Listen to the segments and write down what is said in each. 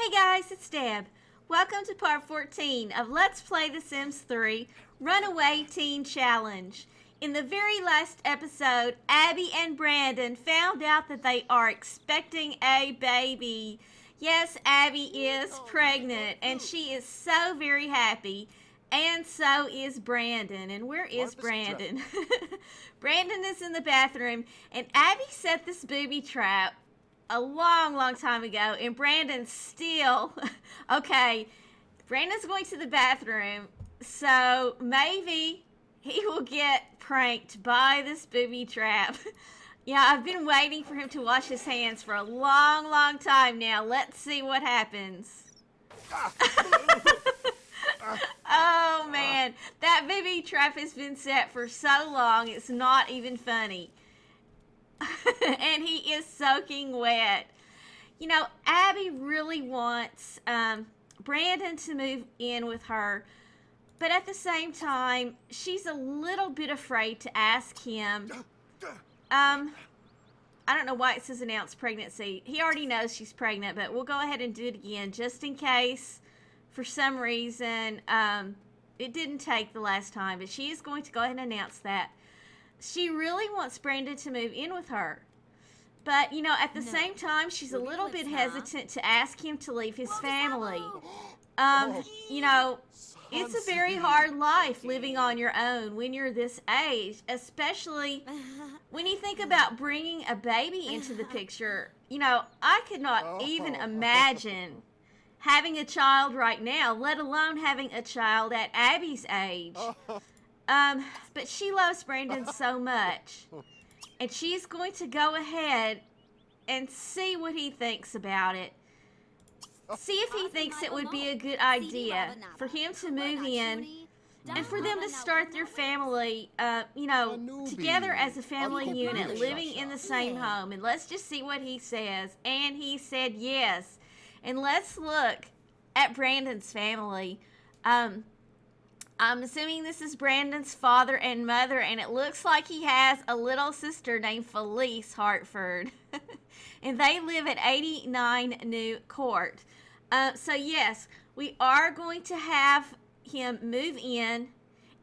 Hey guys, it's Deb. Welcome to part 14 of Let's Play The Sims 3 Runaway Teen Challenge. In the very last episode, Abby and Brandon found out that they are expecting a baby. Yes, Abby is pregnant and she is so very happy. And so is Brandon. And where is Brandon? Brandon is in the bathroom and Abby set this booby trap a long time ago, and Brandon's still okay. Brandon's going to the bathroom, so maybe he will get pranked by this booby trap. Yeah, I've been waiting for him to wash his hands for a long time now. Let's see what happens. Oh man, that booby trap has been set for so long it's not even funny. And he is soaking wet. You know, Abby really wants Brandon to move in with her, but at the same time, she's a little bit afraid to ask him. I don't know why it says announced pregnancy. He already knows she's pregnant, but we'll go ahead and do it again just in case for some reason it didn't take the last time, but she is going to go ahead and announce that. She really wants Brandon to move in with her. But, you know, at the same time, she's a little bit hesitant to ask him to leave his family. You know, it's a very hard life living on your own when you're this age, especially when you think about bringing a baby into the picture. You know, I could not even imagine having a child right now, let alone having a child at Abby's age. But she loves Brandon so much, and she's going to go ahead and see what he thinks about it. See if he thinks it would be a good idea for him to move in and for them to start their family, you know, together as a family unit, living in the same home. And let's just see what he says. And he said yes. And let's look at Brandon's family. I'm assuming this is Brandon's father and mother, and it looks like he has a little sister named Felice Hartford. And they live at 89 New Court. So yes, we are going to have him move in,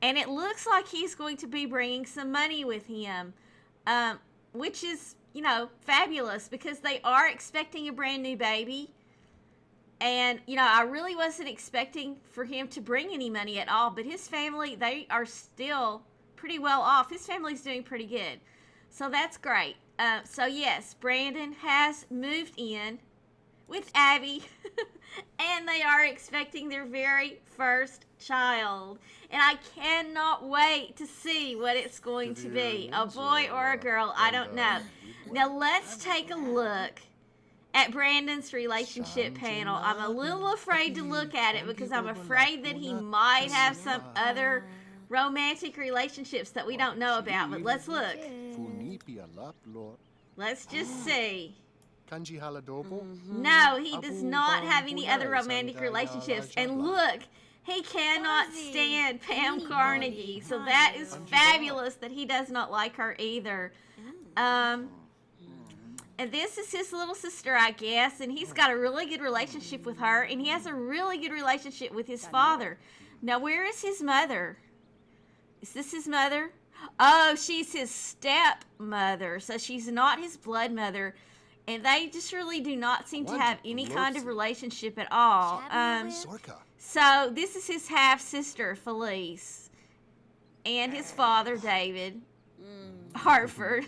and it looks like he's going to be bringing some money with him, which is, you know, fabulous because they are expecting a brand new baby. And, you know, I really wasn't expecting for him to bring any money at all. But his family, they are still pretty well off. His family's doing pretty good. So that's great. So, yes, Brandon has moved in with Abby. And they are expecting their very first child. And I cannot wait to see what it's going to be. A boy or a girl, I don't know. Now, let's take a look at Brandon's relationship panel. I'm a little afraid to look at it because I'm afraid that he might have some other romantic relationships that we don't know about. But let's look. Let's just see. No, he does not have any other romantic relationships. And look, he cannot stand Pam Carnegie. So that is fabulous that he does not like her either. And this is his little sister, I guess, and he's got a really good relationship with her, and he has a really good relationship with his father. Now, where is his mother? Is this his mother? Oh, she's his stepmother, so she's not his blood mother, and they just really do not seem to have any kind of relationship at all. So this is his half-sister, Felice, and his father, David Hartford.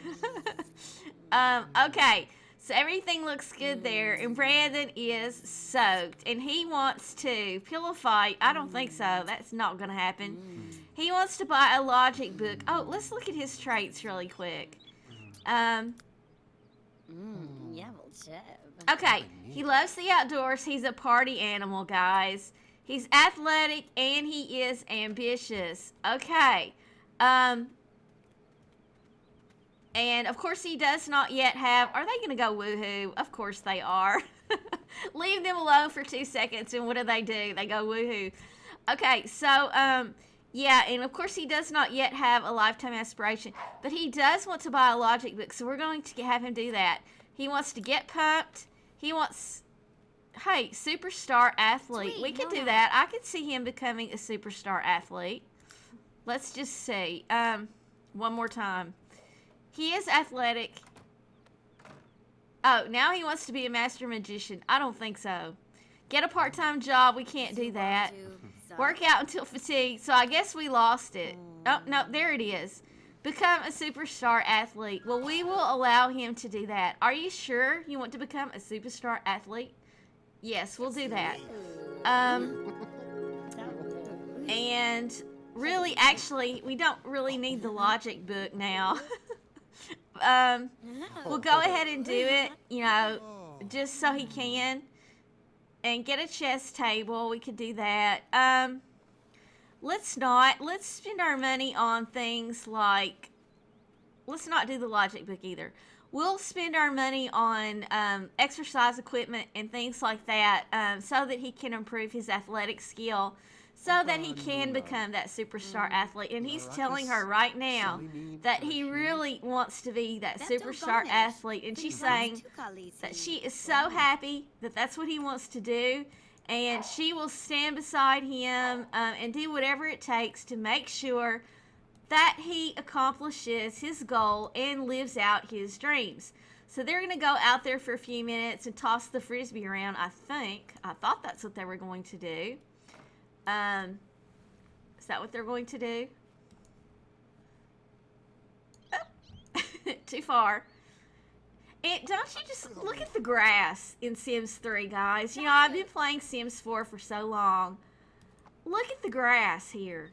Okay, so everything looks good there, and Brandon is soaked, and he wants to pillow fight. I don't think so. That's not going to happen. He wants to buy a logic book. Oh, let's look at his traits really quick. Okay, he loves the outdoors. He's a party animal, guys. He's athletic, and he is ambitious. Okay, and, of course, he does not yet have... Are they going to go woohoo? Of course they are. Leave them alone for 2 seconds, and what do? They go woohoo. Okay, so, yeah, and, of course, he does not yet have a lifetime aspiration. But he does want to buy a logic book, so we're going to have him do that. He wants to get pumped. He wants... Hey, superstar athlete. Sweet, We could no, do no. that. I could see him becoming a superstar athlete. Let's just see. One more time. He is athletic. Oh, now he wants to be a master magician. I don't think so. Get a part-time job. We can't do that. Work out until fatigue. So I guess we lost it. Oh, no, there it is. Become a superstar athlete. Well, we will allow him to do that. Are you sure you want to become a superstar athlete? Yes, we'll do that. And really, actually, we don't really need the logic book now. We'll go ahead and do it, just so he can. And get a chess table. We could do that. Let's spend our money on things like, let's not do the logic book either. We'll spend our money on exercise equipment and things like that, so that he can improve his athletic skill, so that he can become that superstar athlete. And he's telling her right now that he really wants to be that superstar athlete. And she's saying that she is so happy that that's what he wants to do. And she will stand beside him and do whatever it takes to make sure that he accomplishes his goal and lives out his dreams. So they're going to go out there for a few minutes and toss the frisbee around, I think. I thought that's what they were going to do. Is that what they're going to do? Oh. Too far. And don't you just look at the grass in Sims 3, guys. I've been playing Sims 4 for so long. Look at the grass here.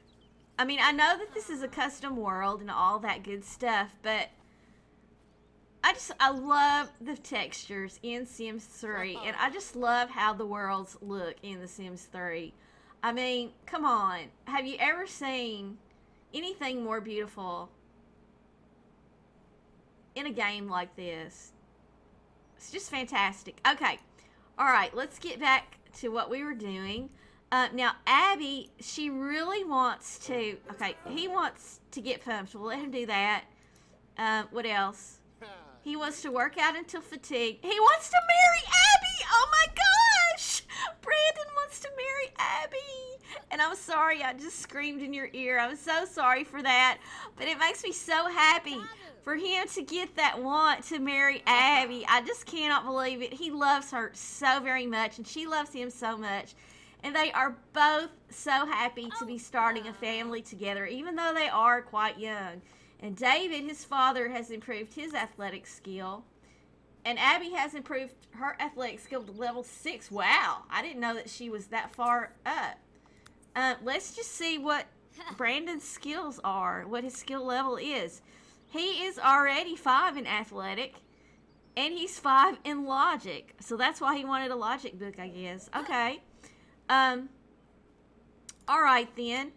I mean, I know that this is a custom world and all that good stuff, but I love the textures in Sims 3, and I just love how the worlds look in The Sims 3. I mean, come on. Have you ever seen anything more beautiful in a game like this? It's just fantastic. Okay. All right, let's get back to what we were doing. Now, Abby, she really wants to... Okay, he wants to get pumped. We'll let him do that. What else? He wants to work out until fatigue. He wants to marry Abby! Oh my gosh! Brandon wants to marry Abby! And I'm sorry, I just screamed in your ear. I'm so sorry for that. But it makes me so happy for him to get that want to marry Abby. I just cannot believe it. He loves her so very much, and she loves him so much. And they are both so happy to be starting a family together, even though they are quite young. And David, his father, has improved his athletic skill. And Abby has improved her athletic skill to level 6. Wow, I didn't know that she was that far up. Let's just see what Brandon's skills are, what his skill level is. He is already 5 in athletic, and he's 5 in logic. So that's why he wanted a logic book, I guess. Okay. All right, then.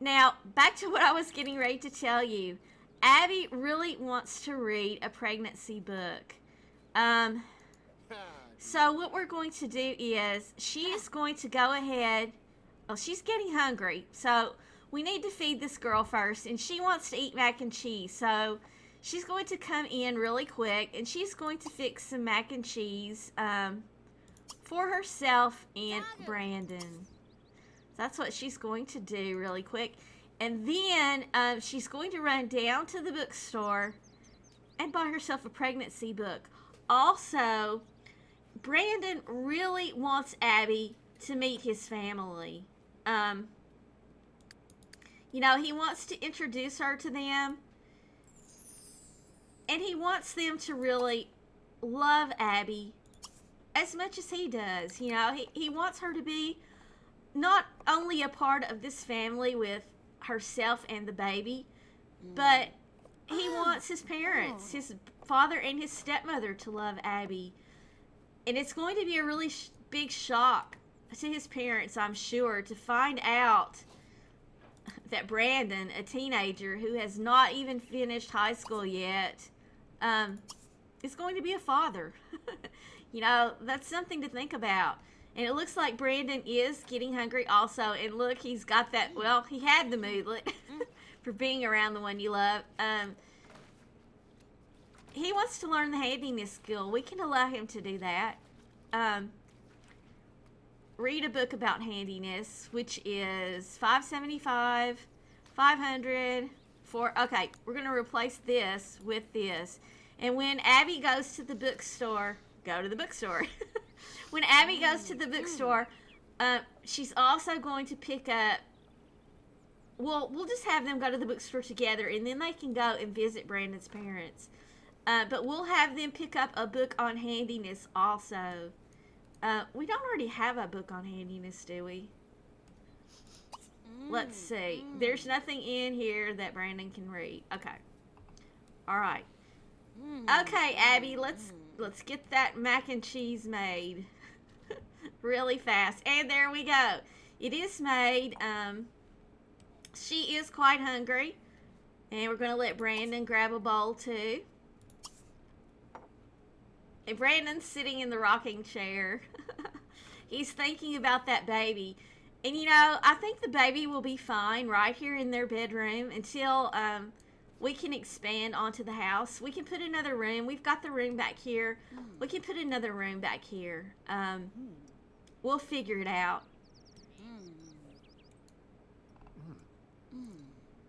Now, back to what I was getting ready to tell you. Abby really wants to read a pregnancy book. So what we're going to do is she is going to go ahead. Well, she's getting hungry, so we need to feed this girl first, and she wants to eat mac and cheese. So she's going to come in really quick, and she's going to fix some mac and cheese for herself and Brandon. That's what she's going to do really quick. And then she's going to run down to the bookstore and buy herself a pregnancy book. Also, Brandon really wants Abby to meet his family. He wants to introduce her to them. And he wants them to really love Abby as much as he does. He wants her to be not only a part of this family with herself and the baby, but he wants his parents, his father and his stepmother, to love Abby. And it's going to be a really big shock to his parents, I'm sure, to find out that Brandon, a teenager who has not even finished high school yet, is going to be a father. That's something to think about. And it looks like Brandon is getting hungry also. And look, he's got that, well, he had the moodlet for being around the one you love. He wants to learn the handiness skill. We can allow him to do that. read a book about handiness, which is $5.75, 500 for. Okay, we're gonna replace this with this. And when Abby goes to the bookstore, go to the bookstore. When Abby goes to the bookstore, she's also going to pick up. Well, we'll just have them go to the bookstore together, and then they can go and visit Brandon's parents. But we'll have them pick up a book on handiness also. We don't already have a book on handiness, do we? Let's see. There's nothing in here that Brandon can read. Okay. All right. Okay, Abby, let's get that mac and cheese made really fast. And there we go. It is made. She is quite hungry, and we're going to let Brandon grab a bowl too. And Brandon's sitting in the rocking chair. He's thinking about that baby. And you know, I think the baby will be fine right here in their bedroom until we can expand onto the house. We can put another room. We've got the room back here. We can put another room back here. We'll figure it out.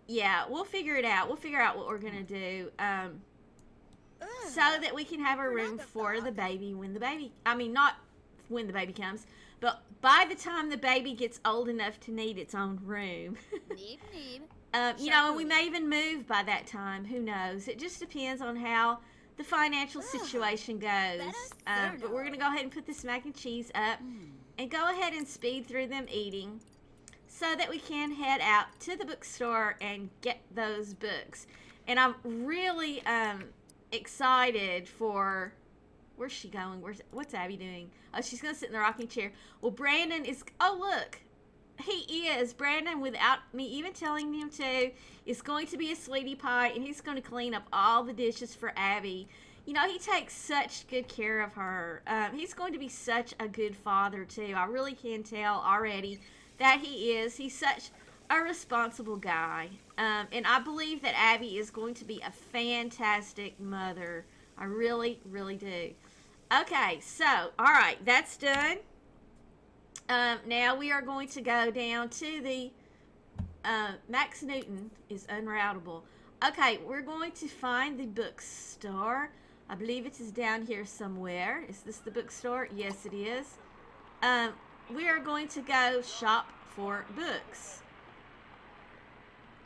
Yeah, we'll figure it out. We'll figure out what we're going to do. So that we can have a room for the baby when the baby, I mean, not when the baby comes, but by the time the baby gets old enough to need its own room. You know, and we may even move by that time. Who knows? It just depends on how the financial situation goes. But we're going to go ahead and put this mac and cheese up and go ahead and speed through them eating so that we can head out to the bookstore and get those books. And I'm really excited for. Where's she going? What's Abby doing? Oh, she's going to sit in the rocking chair. Well, Brandon is. Oh, look. He is. Brandon, without me even telling him to, is going to be a sweetie pie, and he's going to clean up all the dishes for Abby. You know, he takes such good care of her. He's going to be such a good father, too. I really can tell already that he is. He's such a responsible guy. And I believe that Abby is going to be a fantastic mother. I really, really do. Okay, so, all right, that's done. Now we are going to go down to the Max Newton is unroutable. Okay, we're going to find the bookstore. I believe it is down here somewhere. Is this the bookstore? Yes, it is. We are going to go shop for books.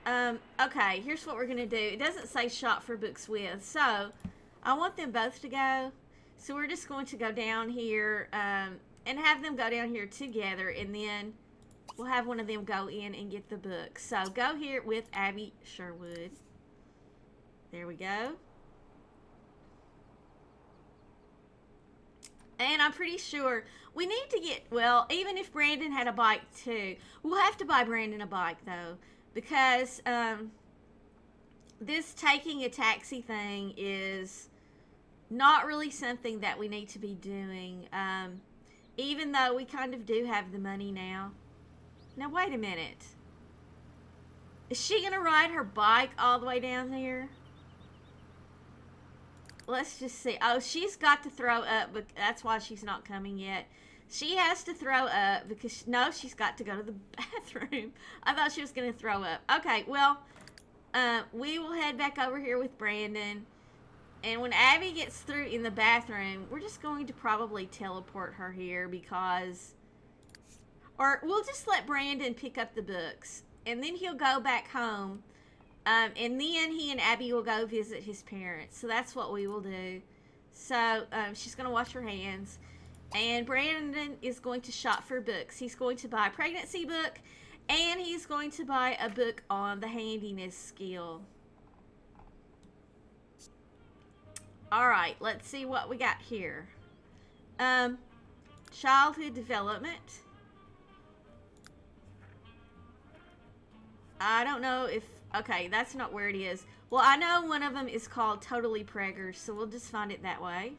Okay, here's what we're going to do. It doesn't say shop for books with, so I want them both to go. So we're just going to go down here and have them go down here together, and then we'll have one of them go in and get the book. So go here with Abby Sherwood. There we go. And I'm pretty sure we need to get, well, even if Brandon had a bike too, we'll have to buy Brandon a bike though, because this taking a taxi thing is not really something that we need to be doing, even though we kind of do have the money now. Now, wait a minute. Is she going to ride her bike all the way down there? Let's just see. Oh, she's got to throw up, but that's why she's not coming yet. She has to throw up because, no, she's got to go to the bathroom. I thought she was going to throw up. Okay, well, we will head back over here with Brandon. And when Abby gets through in the bathroom, we're just going to probably teleport her here because, or we'll just let Brandon pick up the books. And then he'll go back home. And then he and Abby will go visit his parents. So that's what we will do. So she's going to wash her hands. And Brandon is going to shop for books. He's going to buy a pregnancy book. And he's going to buy a book on the handiness skill. Alright, let's see what we got here. Childhood development. I don't know if... Okay, that's not where it is. Well, I know one of them is called Totally Preggers, so we'll just find it that way.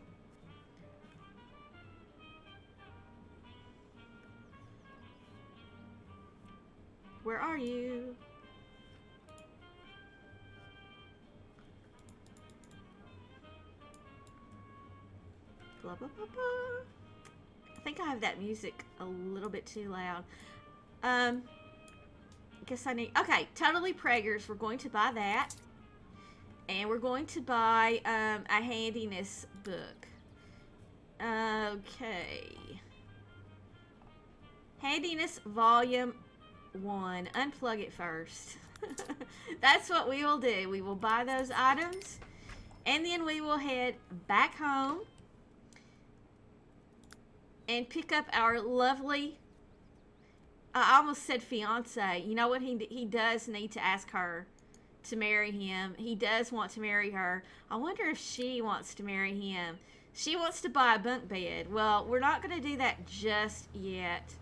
Where are you? Blah, blah, blah, blah. I think I have that music a little bit too loud. Guess I need... Okay, Totally Preggers. We're going to buy that. And we're going to buy a handiness book. Okay. Handiness Volume 1. Unplug it first. That's what we will do. We will buy those items. And then we will head back home. And pick up our lovely... I almost said fiance. You know what? He does need to ask her to marry him. He does want to marry her. I wonder if she wants to marry him. She wants to buy a bunk bed. Well, we're not going to do that just yet.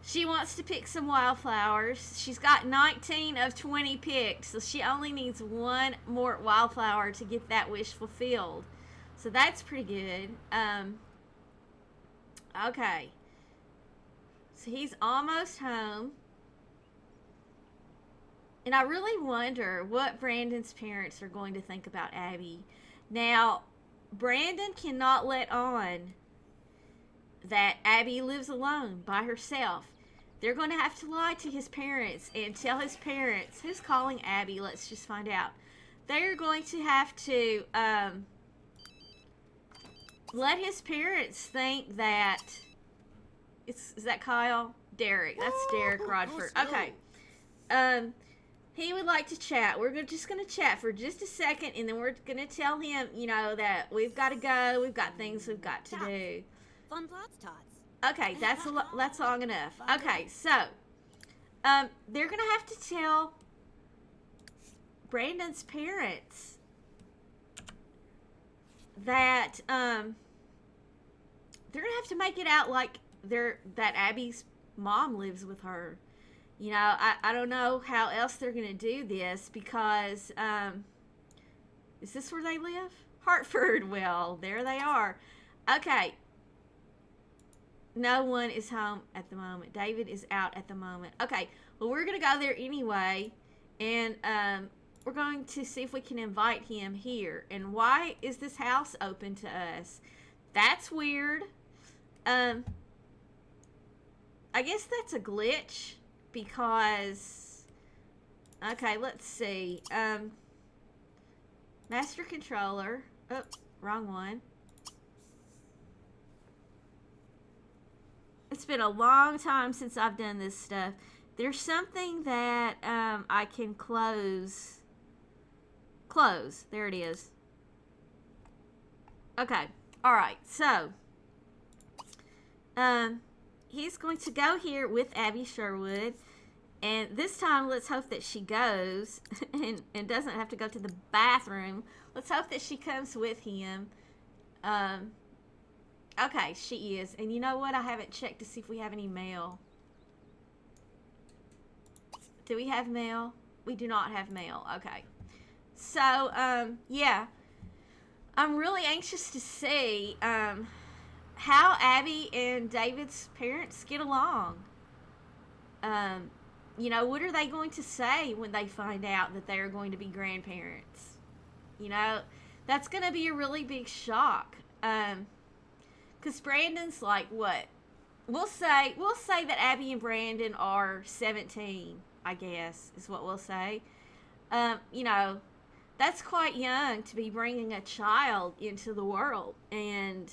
She wants to pick some wildflowers. She's got 19 of 20 picked, so she only needs one more wildflower to get that wish fulfilled. So that's pretty good. Okay. So he's almost home. And I really wonder what Brandon's parents are going to think about Abby. Now, Brandon cannot let on that Abby lives alone by herself. They're going to have to lie to his parents and tell his parents. Who's calling Abby? Let's just find out. They're going to have to let his parents think that... Is that Kyle? Derek. That's Derek Rodford. Okay. He would like to chat. We're just going to chat for just a second, and then we're going to tell him, you know, that we've got to go. We've got things we've got to do. Fun plots tots. Okay, that's long enough. Okay, so they're going to have to tell Brandon's parents that they're going to have to make it out like that Abby's mom lives with her. You know, I don't know how else they're going to do this because, is this where they live? Hartford. Well, there they are. Okay. No one is home at the moment. David is out at the moment. Okay. Well, we're going to go there anyway. And we're going to see if we can invite him here. And why is this house open to us? That's weird. I guess that's a glitch. Because, okay, let's see. Master controller. Oh, wrong one. It's been a long time since I've done this stuff. There's something that I can close. Close. There it is. Okay. All right. So, he's going to go here with Abby Sherwood. And this time, let's hope that she goes and doesn't have to go to the bathroom. Let's hope that she comes with him. Okay, she is. And you know what? I haven't checked to see if we have any mail. Do we have mail? We do not have mail. Okay. So, yeah. I'm really anxious to see how Abby and David's parents get along. You know, what are they going to say when they find out that they are going to be grandparents? You know, that's going to be a really big shock. Because Brandon's like, what? We'll say that Abby and Brandon are 17, I guess, is what we'll say. You know, that's quite young to be bringing a child into the world. And,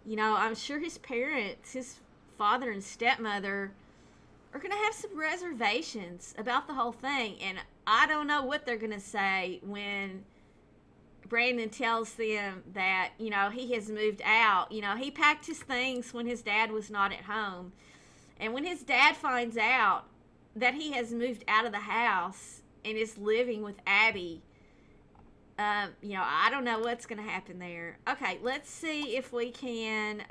you know, I'm sure his parents, his father and stepmother, are going to have some reservations about the whole thing. And I don't know what they're going to say when Brandon tells them that, you know, he has moved out. You know, he packed his things when his dad was not at home. And when his dad finds out that he has moved out of the house and is living with Abby, you know, I don't know what's going to happen there. Okay, let's see if we can,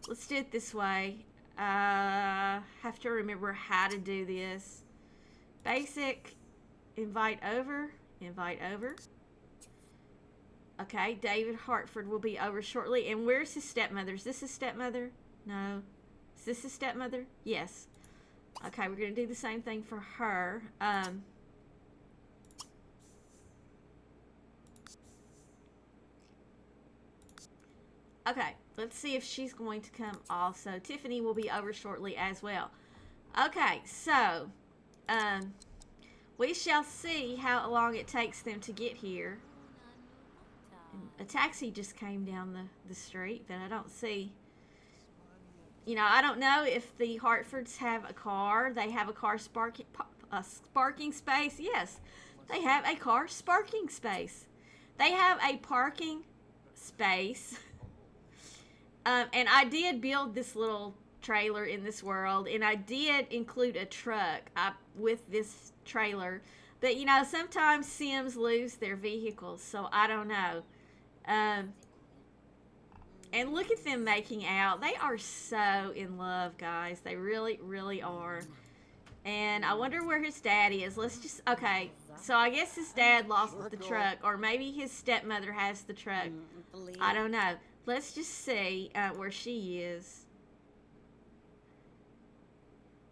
let's do it this way. Have to remember how to do this. Basic, invite over. Okay, David Hartford will be over shortly. And where's his stepmother? Is this his stepmother? No. Is this his stepmother? Yes. Okay, we're going to do the same thing for her. Okay, let's see if she's going to come also. Tiffany will be over shortly as well. Okay, so, we shall see how long it takes them to get here. A taxi just came down the street, but I don't see... I don't know if the Hartfords have a car. They have a car sparking space. Yes, they have a car sparking space. They have a parking space. And I did build this little trailer in this world, and I did include a truck with this trailer. But, sometimes Sims lose their vehicles, so I don't know. And look at them making out. They are so in love, guys. They really, really are. And I wonder where his dad is. Okay, so I guess his dad lost the truck, or maybe his stepmother has the truck. I don't know. Let's just see where she is.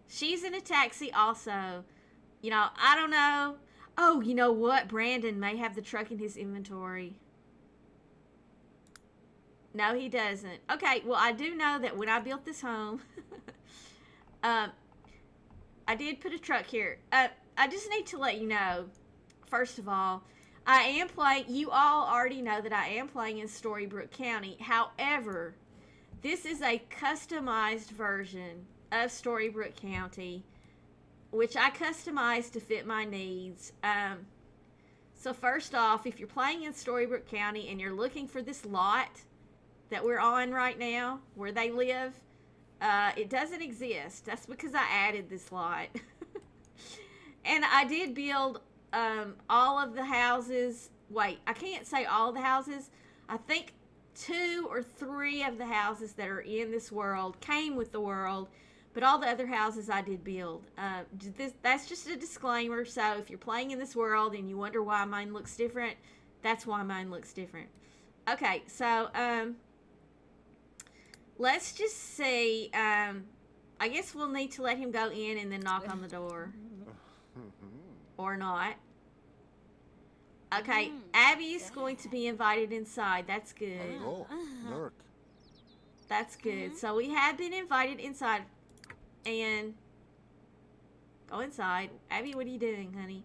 She's in a taxi also. I don't know. Oh, you know what? Brandon may have the truck in his inventory. No, he doesn't. Okay, well, I do know that when I built this home, I did put a truck here. I just need to let you know, first of all, I am playing, you all already know that I am playing in Storybrooke County. However, this is a customized version of Storybrooke County, which I customized to fit my needs. So first off, if you're playing in Storybrooke County and you're looking for this lot that we're on right now, where they live, it doesn't exist. That's because I added this lot. And I did build all of the houses. Wait, I can't say all the houses. I think 2 or 3 of the houses that are in this world came with the world, but all the other houses I did build. That's just a disclaimer, so if you're playing in this world and you wonder why mine looks different, that's why mine looks different. Okay, so, let's just see. I guess we'll need to let him go in and then knock on the door. Or not. Okay, Abby is going to be invited inside. That's good. Oh, Nurk. That's good. So we have been invited inside. And go inside. Abby, what are you doing, honey?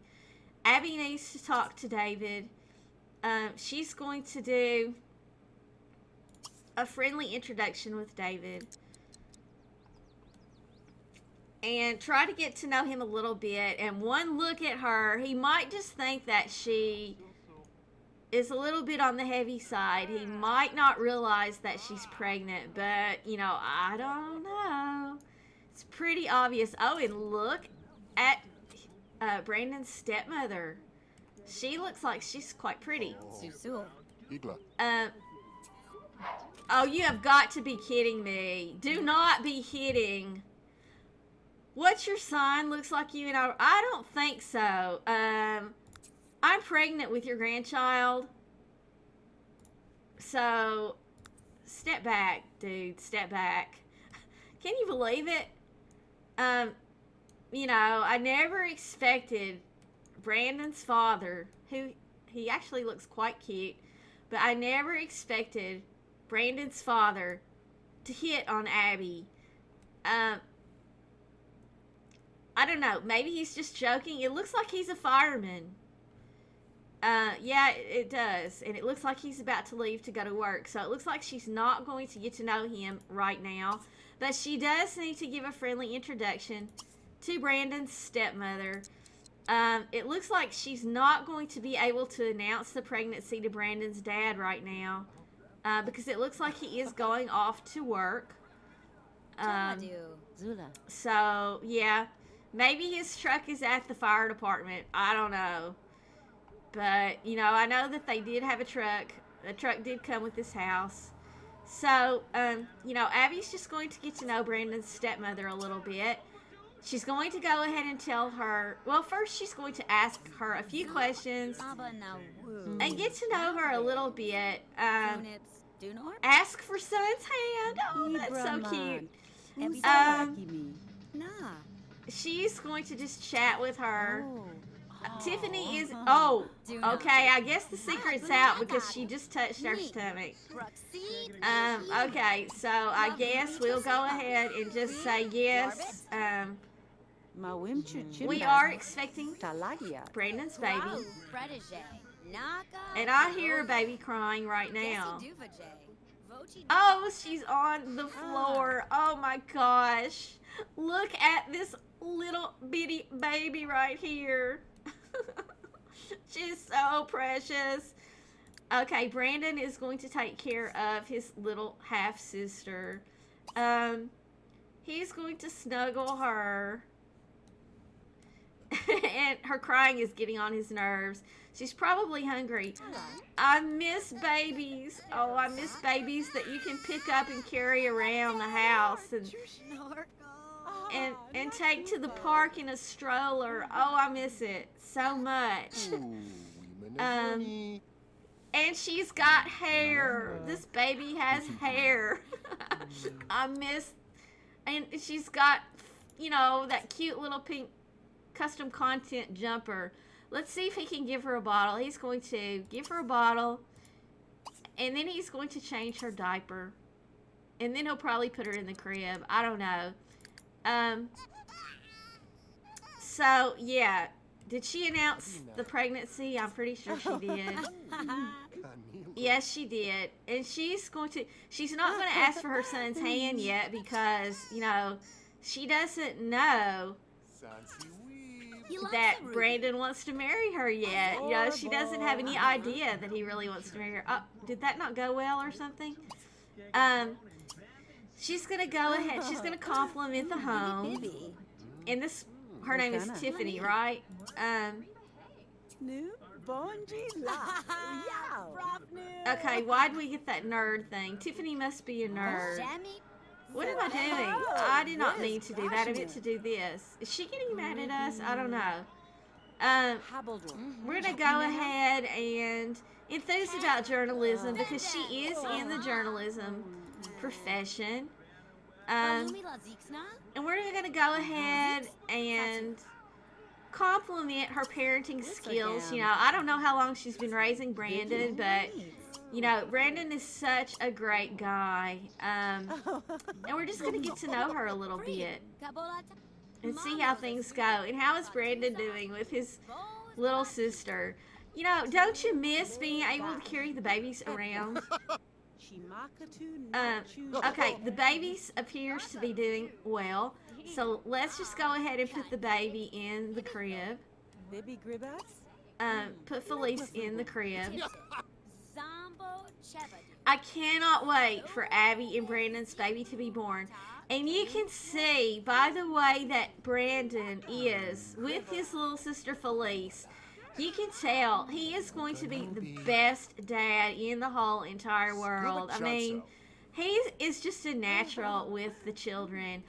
Abby needs to talk to David. She's going to do a friendly introduction with David and try to get to know him a little bit. And one look at her, he might just think that she is a little bit on the heavy side. He might not realize that she's pregnant, but I don't know. It's pretty obvious. Oh, and look at Brandon's stepmother. She looks like she's quite pretty. Oh, you have got to be kidding me. Do not be kidding. What's your sign? Looks like you and I don't think so. I'm pregnant with your grandchild. So, step back, dude. Step back. Can you believe it? I never expected Brandon's father, who he actually looks quite cute, but I never expected Brandon's father to hit on Abby. I don't know. Maybe he's just joking. It looks like he's a fireman. Yeah, it does. And it looks like he's about to leave to go to work. So it looks like she's not going to get to know him right now. But she does need to give a friendly introduction to Brandon's stepmother. It looks like she's not going to be able to announce the pregnancy to Brandon's dad right now. Because it looks like he is going off to work. So, yeah. Maybe his truck is at the fire department. I don't know. But, I know that they did have a truck. The truck did come with this house. So, Abby's just going to get to know Brandon's stepmother a little bit. She's going to go ahead and tell her... Well, first she's going to ask her a few questions. And get to know her a little bit. Ask for Son's hand. Oh, that's so cute. She's going to just chat with her. Tiffany is, oh, okay, I guess the secret's out because she just touched her stomach. Okay, so I guess we'll go ahead and just say yes. We are expecting Brandon's baby. And I hear a baby crying right now. Oh, she's on the floor. Oh my gosh. Look at this little bitty baby right here. She's so precious. Okay, Brandon is going to take care of his little half-sister. He's going to snuggle her. And her crying is getting on his nerves. She's probably hungry. I miss babies. Oh, I miss babies that you can pick up and carry around the house and take to the park in a stroller. Oh, I miss it so much. And she's got hair. This baby has hair. I miss, and she's got, you know, that cute little pink custom content jumper. Let's see if he can give her a bottle. He's going to give her a bottle, and then he's going to change her diaper, and then he'll probably put her in the crib. I don't know. So yeah, did she announce the pregnancy? I'm pretty sure she did. Yes, she did. And she's not going to ask for her son's hand yet because, you know, she doesn't know that Brandon wants to marry her yet. You know, she doesn't have any idea that he really wants to marry her. Oh, did that not go well or something? She's going to go ahead. She's going to compliment the home. And this, her name is Tiffany, right? Okay, why'd we get that nerd thing? Tiffany must be a nerd. What am I doing? I did not mean to do that. I meant to do this. Is she getting mad at us? I don't know. We're going to go ahead and enthuse about journalism because she is in the journalism profession. And we're going to go ahead and compliment her parenting skills. You know, I don't know how long she's been raising Brandon, but you know, Brandon is such a great guy. And we're just going to get to know her a little bit and see how things go. And how is Brandon doing with his little sister? You know, don't you miss being able to carry the babies around? Okay, the baby appears to be doing well. So let's just go ahead and put the baby in the crib. Put Felice in the crib. I cannot wait for Abby and Brandon's baby to be born. And you can see by the way that Brandon is with his little sister Felice, you can tell he is going to be the best dad in the whole entire world. I mean, he is just a natural with the children.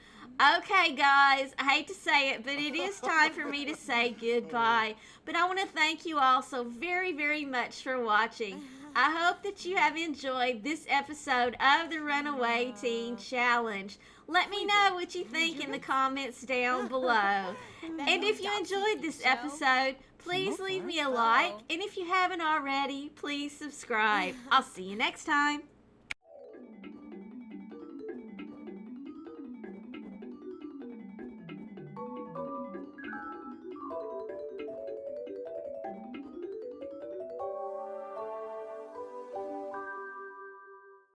Okay, guys, I hate to say it, but it is time for me to say goodbye. But I want to thank you all so very, very much for watching. I hope that you have enjoyed this episode of the Runaway Teen Challenge. Let me know what you think in the comments down below. And if you enjoyed this episode, please leave me a like. And if you haven't already, please subscribe. I'll see you next time.